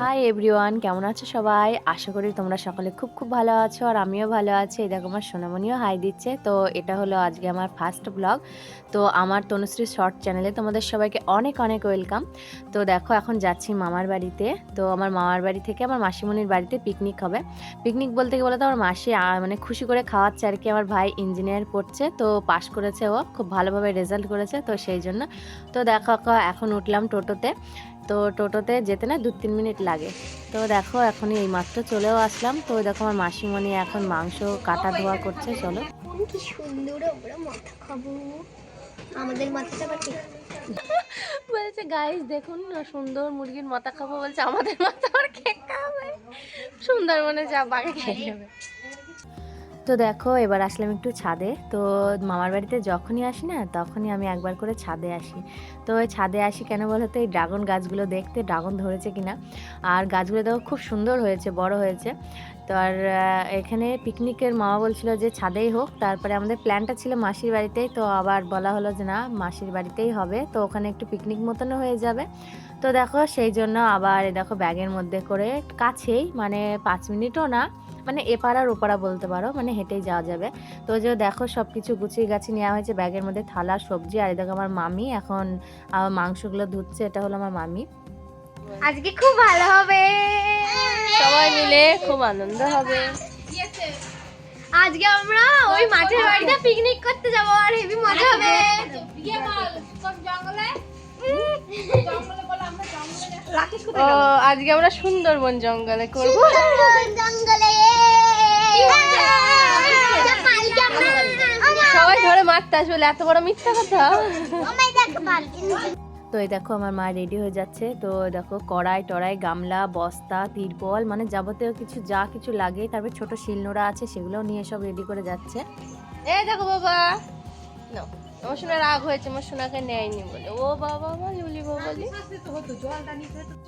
Hi everyone, কেমন আছো সবাই? আশা করি তোমরা সকলে খুব খুব ভালো আছো আর আমিও ভালো আছি। এই দেখো আমার সোনামণিও হাই দিচ্ছে। তো এটা হলো আজকে আমার ফার্স্ট ব্লগ। তো আমার তনুশ্রী শর্ট চ্যানেলে তোমাদের সবাইকে অনেক অনেক ওয়েলকাম। তো দেখো এখন যাচ্ছি মামার বাড়িতে। তো আমার মামার বাড়ি থেকে আমার মাসিমণির বাড়িতে পিকনিক হবে। পিকনিক বলতে কি বলতো, আমার মাসি মানে খুশি করে খাওয়াচ্ছে আর কি। আমার ভাই ইঞ্জিনিয়ার পড়ছে, তো পাশ করেছে, ও খুব ভালোভাবে রেজাল্ট করেছে, তো সেই জন্য। তো দেখো এখন উঠলাম টোটোতে। তো টোটোতে যেতে না 2-3 মিনিট লাগে। তো দেখো এখনই এইমাত্র চলেও আসলাম। তো দেখো আমার মাসিমণি এখন মাংস কাটা ধোয়া করছে। চলো, কি সুন্দর আমরা মাথা খাবো। আমাদের মাথাটা আবার কে বলছে গাইস দেখুন না, সুন্দর মুরগির মাথা খাবো, বলছে আমাদের মাথা আর কে খাবে? সুন্দরবনে যা বাঘে খেয়ে যাবে। তো দেখো এবার আসলাম একটু ছাদে। তো মামার বাড়িতে যখনই আসি না, তখনই আমি একবার করে ছাদে আসি। তো ওই ছাদে আসি কেন বলো তো, এই ড্রাগন গাছগুলো দেখতে, ড্রাগন ধরেছে কিনা। আর গাছগুলো দেখো খুব সুন্দর হয়েছে, বড় হয়েছে। তো আর এখানে পিকনিকের মামা বলছিল যে ছাদেই হোক। তারপরে আমাদের প্ল্যানটা ছিল মাসির বাড়িতেই, তো আবার বলা হলো যে না, মাসির বাড়িতেই হবে, তো ওখানে একটু পিকনিক মতনও হয়ে যাবে। তো দেখো সেই জন্য আবার দেখো ব্যাগের মধ্যে করে, কাছেই মানে 5 মিনিটও না, মানে এপাড়া আর ওপাড়া বলতে পারো, মানে হেঁটেই যাওয়া যাবে। তো যে দেখো সব কিছু গুছিয়ে গাছি নেওয়া হয়েছে ব্যাগের মধ্যে, থালা সবজি। আর দেখো আমার মামি এখন মাংসগুলো ধুচ্ছে, এটা হলো আমার মামি। আজকে খুব ভালো হবে, সবাই মিলে খুব আনন্দ হবে। আজকে আমরা ওই মাঠের বাড়িতে পিকনিক করতে যাব আর হেভি মজা হবে। ও আজকে আমরা সুন্দরবন জঙ্গলে করব। জঙ্গলে সবাই ধরে মারতে আসবে, এত বড় মিথ্যা কথা। তো এই দেখো আমার মা রেডি হয়ে যাচ্ছে। তো দেখো কড়াই টড়াই, গামলা, বস্তা, তিরপল, মানে যাবতীয় কিছু যা কিছু লাগে, তারপর ছোট শিলনোড়া আছে, সেগুলোও নিয়ে সব রেডি করে যাচ্ছে। এই দেখো বাবা, নাও, আমার সোনা রাগ হয়েছে, আমার সোনাকে নেয়নি বলে। ও বাবা বলি বলি,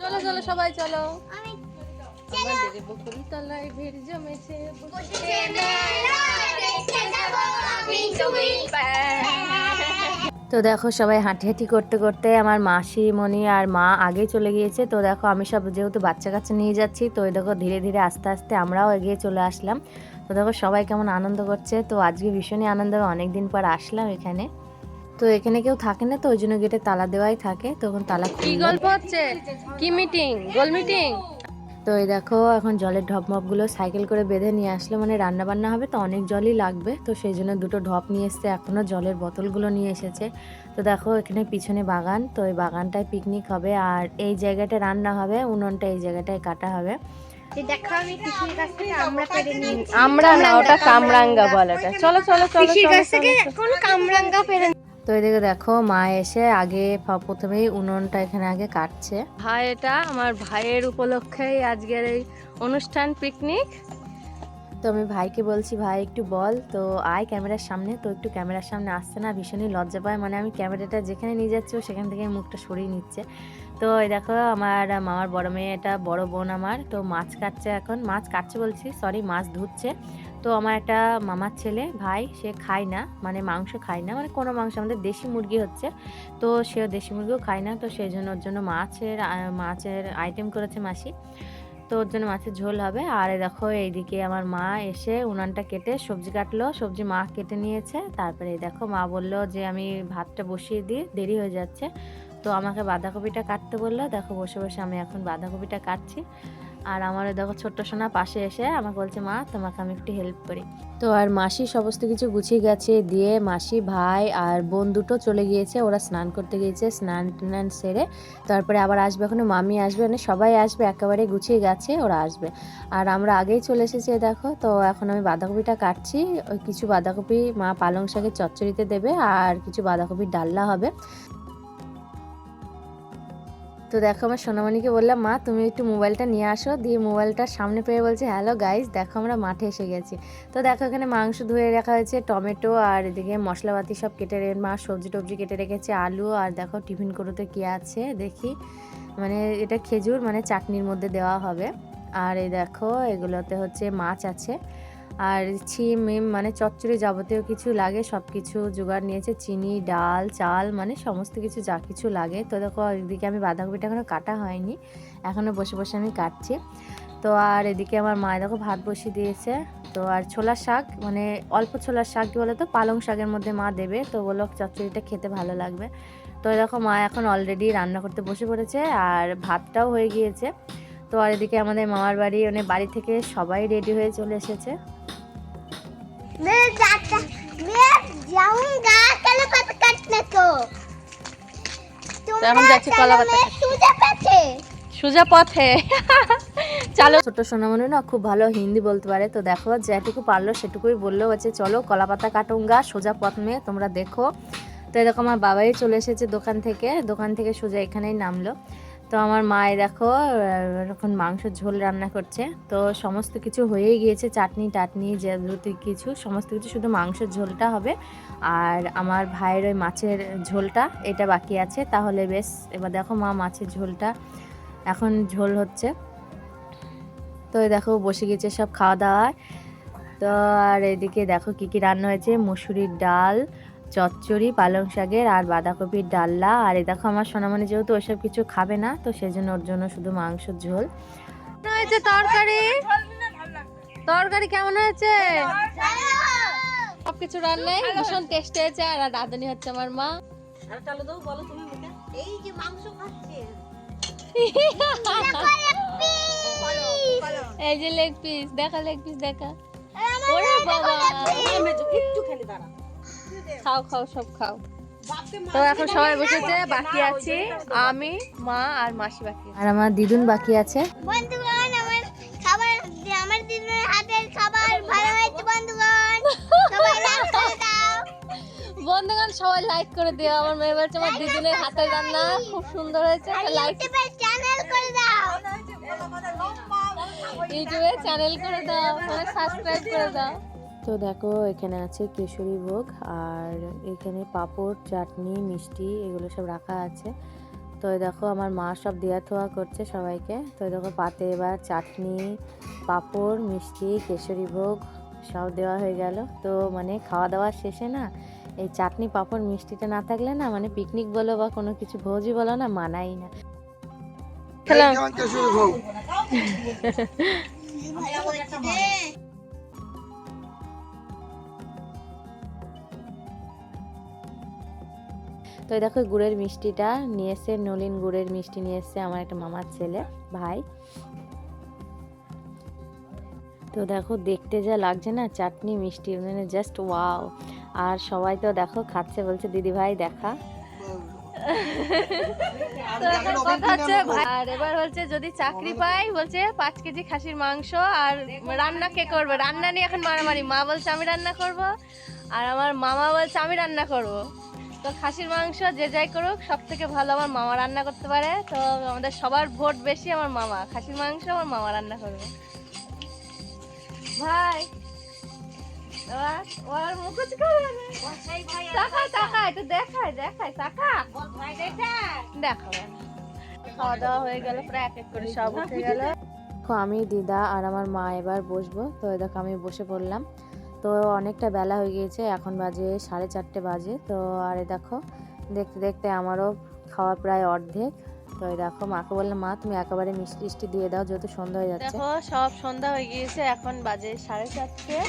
চলো চলো সবাই চলো। আমাদের বকুল তলায় ভিড় জমেছে, তো দেখো সবাই হাঁটি হাঁটি করতে করতে আমার মাসিমণি আর মা আগে চলে গিয়েছে। তো দেখো আমি সব যেহেতু বাচ্চা কাচ্চা নিয়ে যাচ্ছি, তো দেখো ধীরে ধীরে আস্তে আস্তে আমরাও এগিয়ে চলে আসলাম। তো দেখো সবাই কেমন আনন্দ করছে। তো আজকে ভীষণই আনন্দ, অনেকদিন পর আসলাম এখানে। তো এখানে কেউ থাকে না, তো ওই জন্য গেটে তালা দেওয়াই থাকে। তখন তালা কি গল্প হচ্ছে, কি মিটিং, গোল মিটিং। তো এই দেখো এখন জলের ঢপমপগুলো সাইকেল করে বেঁধে নিয়ে আসলো, মানে রান্না বান্না হবে তো অনেক জলই লাগবে, তো সেই জন্য 2টো ঢপ নিয়ে এসছে। এখনও জলের বোতলগুলো নিয়ে এসেছে। তো দেখো এখানে পিছনে বাগান, তো এই বাগানটায় পিকনিক হবে আর এই জায়গাটা রান্না হবে, উনুনটা এই জায়গাটায় কাটা হবে। আমরা না, ওটা কামরাঙ্গা বলে ওটা। চলো চলো চলো চলো। তো এদিকে দেখো মা এসে আগে প্রথমেই উনুনটা এখানে আগে কাটছে। ভাই, এটা আমার ভাইয়ের উপলক্ষেই আজকের এই অনুষ্ঠান, পিকনিক। তো আমি ভাইকে বলছি ভাই একটু বল, তো আয় ক্যামেরার সামনে। তো একটু ক্যামেরার সামনে আসছে না, ভীষণই লজ্জা পায়, মানে আমি ক্যামেরাটা যেখানে নিয়ে যাচ্ছি সেখান থেকে মুখটা সরিয়ে নিচ্ছে। তো এই দেখো আমার মামার বড় মেয়ে, এটা বড় বোন আমার, তো মাছ কাটছে এখন, মাছ কাটছে বলছি সরি, মাছ ধুচ্ছে। তো আমার একটা মামার ছেলে ভাই, সে খায় না, মানে মাংস খায় না, মানে কোনো মাংস, আমাদের দেশি মুরগি হচ্ছে, তো সেও দেশি মুরগিও খায় না। তো সেই জন্য ওর জন্য মাছের আইটেম করেছে মাসি। তো ওর জন্য মাছের ঝোল হবে। আর দেখো এইদিকে আমার মা এসে উনানটা কেটে সবজি কাটলো, সবজি মা কেটে নিয়েছে। তারপরে দেখো মা বললো যে আমি ভাতটা বসিয়ে দিই, দেরি হয়ে যাচ্ছে। তো আমাকে বাঁধাকপিটা কাটতে বললো। দেখো বসে বসে আমি এখন বাঁধাকপিটা কাটছি। আর আমার দেখো ছোট্ট সোনা পাশে এসে আমাকে বলছে মা তোমাকে আমি একটু হেল্প করি। তো আর মাসি সমস্ত কিছু গুছিয়ে গেছে, দিয়ে মাসি, ভাই আর বোন দুটো চলে গিয়েছে, ওরা স্নান করতে গিয়েছে, স্নান টান সেরে তারপরে আবার আসবে, এখন মামি আসবে, মানে সবাই আসবে, একেবারে গুছিয়ে গেছে, ওরা আসবে। আর আমরা আগেই চলে এসেছি দেখো। তো এখন আমি বাঁধাকপিটা কাটছি, ওই কিছু বাঁধাকপি মা পালং শাকের চচ্চড়িতে দেবে, আর কিছু বাঁধাকপির ডালনা হবে। তো দেখো আমার সোনামণিকে বললাম মা তুমি একটু মোবাইলটা নিয়ে আসো, দিয়ে মোবাইলটার সামনে পেয়ে বলছে হ্যালো গাইস, দেখো আমরা মাঠে এসে গেছি। তো দেখো এখানে মাংস ধুয়ে রাখা হয়েছে, টমেটো আর এদিকে মশলাপাতি সব কেটে মা সবজি টবজি কেটে রেখেছে, আলু। আর দেখো টিফিন কড়োতে কি আছে দেখি, মানে এটা খেজুর, মানে চাটনির মধ্যে দেওয়া হবে। আর এই দেখো এগুলোতে হচ্ছে মাছ আছে। আর ছিম মিম মানে চচ্চড়ি যাবতীয় কিছু লাগে সব কিছু জোগাড় নিয়েছে, চিনি, ডাল, চাল মানে সমস্ত কিছু যা কিছু লাগে। তো দেখো এদিকে আমি বাঁধাকপিটা এখনও কাটা হয়নি, এখনও বসে বসে আমি কাটছি। তো আর এদিকে আমার মা দেখো ভাত বসিয়ে দিয়েছে। তো আর ছোলার শাক মানে অল্প ছোলার শাক কি বলো তো, পালং শাকের মধ্যে মা দেবে, তো বলো চচ্চড়িটা খেতে ভালো লাগবে। তো দেখো মা এখন অলরেডি রান্না করতে বসে পড়েছে আর ভাতটাও হয়ে গিয়েছে। তো আর এদিকে আমাদের মামার বাড়ি মানে বাড়ি থেকে সবাই রেডি হয়ে চলে এসেছে। এখন যাচ্ছি কলা পাতা সোজা পথে চলো। ছোট সোনামণি না খুব ভালো হিন্দি বলতে পারে, তো দেখো যেটুকু পারলো সেটুকুই বললো, হচ্ছে চলো কলা পাতা কাটুঙ্গা সোজা পথ মেয়ে তোমরা দেখো। তো এরকম আমার বাবাই চলে এসেছে দোকান থেকে সোজা এখানেই নামলো। তো আমার মায়ে দেখো এখন মাংস ঝোল রান্না করছে। তো সমস্ত কিছু হয়েই গিয়েছে, চাটনি টাটনি যেগুলো কিছু সমস্ত কিছু, শুধু মাংসের ঝোলটা হবে। আর আমার ভাইয়ের ওই মাছের ঝোলটা এটা বাকি আছে, তাহলে বেশ। এবার দেখো মা মাছের ঝোলটা এখন ঝোল হচ্ছে। তো দেখো বসে গেছে সব খাওয়া দাওয়ায়। তো আর এদিকে দেখো কি কি রান্না হয়েছে, মুসুরির ডাল, চচ্চড়ি, পালং শাকের আর বাঁধাকপির ডালনা। আর এই দেখো আমার সোনামণি যেহেতু ওইসব কিছু খাবে না, তো সেজন্য ওর জন্য শুধু মাংসের ঝোল হয়েছে। তরকারি কেমন হয়েছে? সবকিছু রান্নায় ভীষণ টেস্ট হয়েছে। আর রাঁধুনি হচ্ছে আমার মা। এই যে মাংস খাচ্ছে, এই যে লেগ পিস দেখা, লেগ পিস দেখা। ওরে বাবা, একটু খেলে দাঁড়া, খাও খাও সব খাও। তো এখন সবাই বসেছে, বাকি আছি আমি, মা আর মাসি বাকি, আর আমার দিদুন বাকি আছে। বন্ধুগণ আমার খাবার, আমার দিনের হাতের খাবার ভালো হয়েছে বন্ধুগণ, সবাই লাইক করে দাও। বন্ধুগণ সবাই লাইক করে দিও। আমার মেয়ে বলছে আমার দিদুনের হাতের রান্না খুব সুন্দর হয়েছে, লাইক ইউটিউবে চ্যানেল করে দাও, ইউটিউবে চ্যানেল করে দাও, মানে সাবস্ক্রাইব করে দাও। তো দেখো এখানে আছে কেশরী ভোগ, আর এখানে পাঁপড়, চাটনি, মিষ্টি এগুলো সব রাখা আছে। তো দেখো আমার মা সব দেওয়া থোয়া করছে সবাইকে। তো দেখো পাতে এবার চাটনি, পাঁপড়, মিষ্টি, কেশরী ভোগ সব দেওয়া হয়ে গেল। তো মানে খাওয়া দাওয়া শেষে না এই চাটনি, পাঁপড়, মিষ্টিটা না থাকলে না মানে পিকনিক বলো বা কোনো কিছু ভোজই বলো না, মানাই না। তো দেখো গুড়ের মিষ্টিটা নিয়ে এসে, নলিন গুড়ের মিষ্টি নিয়ে এসে আমার একটা মামার ছেলে ভাই। তো দেখো দেখতে যা লাগছে না চাটনি মিষ্টি, মানে জাস্ট ওয়াও। আর সবাই তো দেখো খাচ্ছে, বলছে দিদি ভাই দেখা। তো এখন কথা হচ্ছে, আর এবার বলছে যদি চাকরি পাই বলছে 5 কেজি খাসির মাংস। আর রান্না কে করবে, রান্না নিয়ে এখন মারামারি। মা বলছে আমি রান্না করব, আর আমার মামা বলছে আমি রান্না করব। তো খাসির মাংস যে যাই করুক, সব থেকে ভালো আমার মামা রান্না করতে পারে। তো আমাদের সবার ভোট বেশি আমার মামা, খাসির মাংস আমার মামা রান্না করবে। ভাই ওর মুখ খাওয়া দাওয়া হয়ে গেল, প্রায় এক এক করে সব উঠে গেল। আমি, দিদা আর আমার মা এবার বসবো। তো দেখো আমি বসে পড়লাম। তো অনেকটা বেলা হয়ে গিয়েছে, এখন বাজে 4:30 বাজে। তো আর দেখো দেখতে দেখতে আমারও খাওয়া প্রায় অর্ধেক। তো দেখো মাকে বললাম মা তুমি একেবারে মিষ্টি টিষ্টি দিয়ে দাও, যেহেতু সন্ধ্যা হয়ে যাচ্ছে। দেখো সব সন্ধ্যা হয়ে গিয়েছে, এখন বাজে 4:30,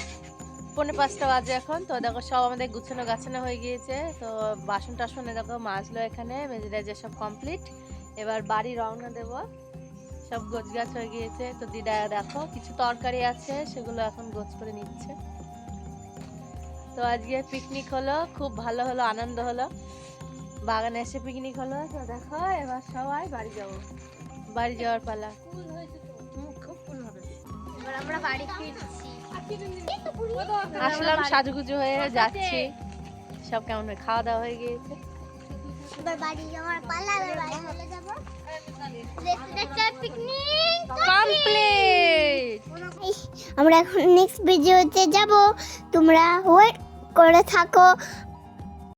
4:45 বাজে এখন। তো দেখো সব আমাদের গুছানো গাছানো হয়ে গিয়েছে। তো বাসন টাসন দেখো মাজলো, এখানে মেজে সব কমপ্লিট। এবার বাড়ি রওনা দেব, সব গোছ গাছ হয়ে গিয়েছে। তো দিদা দেখো কিছু তরকারি আছে, সেগুলো এখন গোছ করে নিচ্ছে। তো আজকে পিকনিক হলো, খুব ভালো হলো, আনন্দ হলো, বাগানে এসে পিকনিক হলো। তো দেখো এবার সবাই বাড়ি যাবো, বাড়ি যাওয়ার পালা। এবার আমরা বাড়ি ফিরছি, আসলাম সাজুগুজু হয়ে, যাচ্ছি। সব কেমন খাওয়া দাওয়া হয়ে গিয়েছে, এবার বাড়ি যাওয়ার পালা, এবার বাড়ি চলে যাব। দেখতে দেখতে পিকনিক কমপ্লিট। আমরা এখন নেক্সট ভিডিওতে যাব, তোমরা ওয়েট করে থাকো।